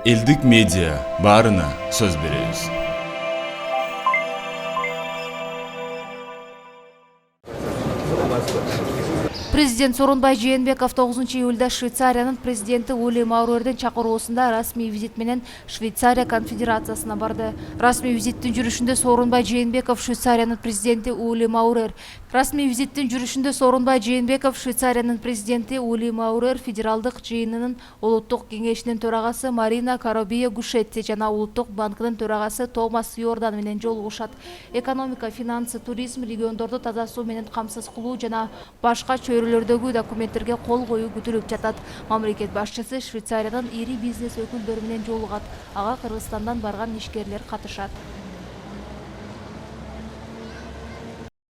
Элдик медиа баарына сөз беребиз. Президент Сооронбай Жээнбеков 9-июлда Швейцариянын президенти Ули Маурердин чакыруусунда расмий визит менен Швейцария конфедерациясына барды. Расмий визиттин жүрүшүндө Сооронбай Жээнбеков Швейцариянын президенти Ули Маурер. Расмий визиттин жүрүшүндө Сооронбай Жээнбеков Швейцариянын президенти Ули Маурер федералдык жыйынынын улуттук кеңешинин төрагасы Марина Каробия Гушетти жана улуттук банкынын төрагасы Томас Йордан менен жолугушат. Экономика, финансы, туризм, региондорду таза суу менен камсыз кылуу жана башка чөйрөлөрдөгү документтерге кол коюу күтүлүп жатат. Мамлекет башчысы Швейцариянын ири бизнес өкүлдөрү менен жолугат. Ага Кыргызстандан барган ишкерлер катышат.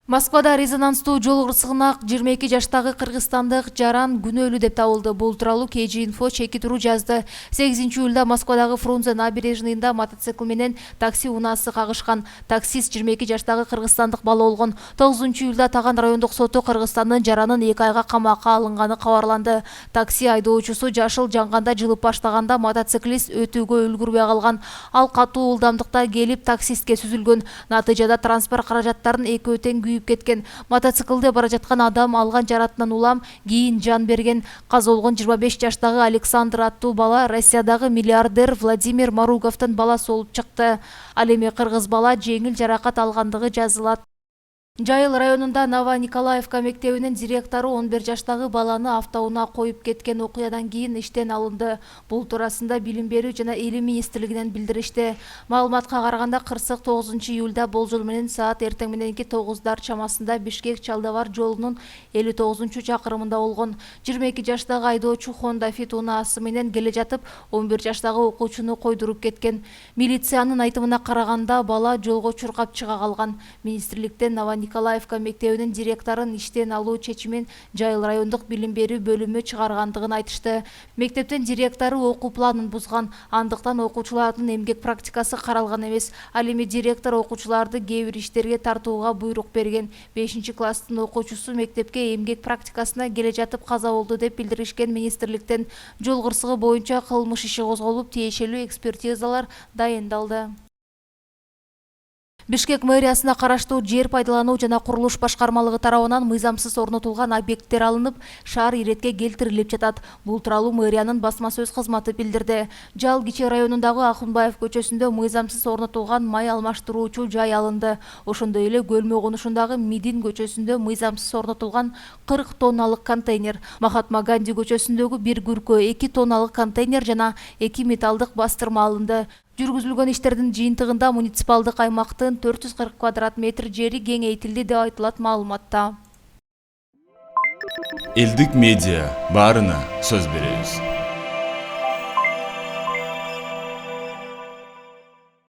Москвада резонанстуу жол кырсыгына 22 жаштагы кыргызстандык жаран күнөөлүү деп табылды. Бул тууралуу KG Info чеки туру жазды. 8-июлда Москвадагы Фрунзе набережныйында мотоцикл менен такси унаасы кагышкан. Таксист 22 жаштагы кыргызстандык бала болгон. 9-июлда Таган райондук соту Кыргызстандын жаранын 2 айга камакка алынганы кабарланды. Такси айдоочусу жашыл жанганда жылып баштаганда мотоциклист өтүүгө үлгүрбөй калган. Ал катуу ылдамдыкта келип таксистке сүзүлгөн. Натыйжада транспорт каражаттарын экөө тең кеткен. Мотоциклде бара жаткан адам алган жаратынан улам кийин жан берген. Каза болгон 25 жаштагы Александр аттуу бала Россиядагы миллиардер Владимир Маруговдун баласы болуп чыкты. Ал эми кыргыз бала жеңил жаракат алгандыгы жазылат. Жайыл районунда Новониколаевка мектебинин директору 11 жаштагы баланы автоунаа коюп кеткен окуядан кийин иштен алынды. Бул туурасында Билим берүү жана Илим министрлигинен билдиришти. Маалыматка караганда кырсык 9-июлда болжол менен саат эртең мененки 9 чамасында Бишкек-Чалдабар жолунун 59-чакырымында болгон. 22 жаштагы айдоочу Honda Fit унаасы менен келе жатып 11 жаштагы окуучуну койдуруп кеткен. Милициянын айтымына караганда бала жолго чуркап чыга калган. Министрликтен Николаевка мектебинин директорун иштен алуу чечимин Жайыл райондук билим берүү бөлүмү чыгаргандыгын айтышты. Мектептин директору окуу планын бузган, андыктан окуучулардын эмгек практикасы каралган эмес. Ал эми директор окуучуларды кээ бир иштерге тартууга буйрук берген. 5-класстын окуучусу мектепке эмгек практикасына келе жатып каза болду деп билдиришкен министрликтен. Жол кырсыгы боюнча кылмыш иши козголуп, тиешелүү экспертизалар дайындалды. Бишкек мэриясына караштуу жер пайдалануу жана курулуш башкармалыгы тарабынан мыйзамсыз орнотулган объекттер алынып, шаар иретке келтирилип жатат. Бул тууралуу мэриянын басма сөз кызматы билдирди. Жал Кичи районундагы Акунбаев көчөсүндө мыйзамсыз орнотулган май алмаштыруучу жай алынды. Ошондой эле Көлмө конушундагы Мидин көчөсүндө мыйзамсыз орнотулган 40 тонналык контейнер, Махатма Ганди көчөсүндөгү бир күркө 2 тонналык контейнер жана 2 металлдык бастырма алынды. Жүргүзүлгөн иштердин жыйынтыгында муниципалдык аймактын 440 квадрат метр жери кеңейтилди деп айтылат маалыматта. Элдик медиа баарына сөз беребиз.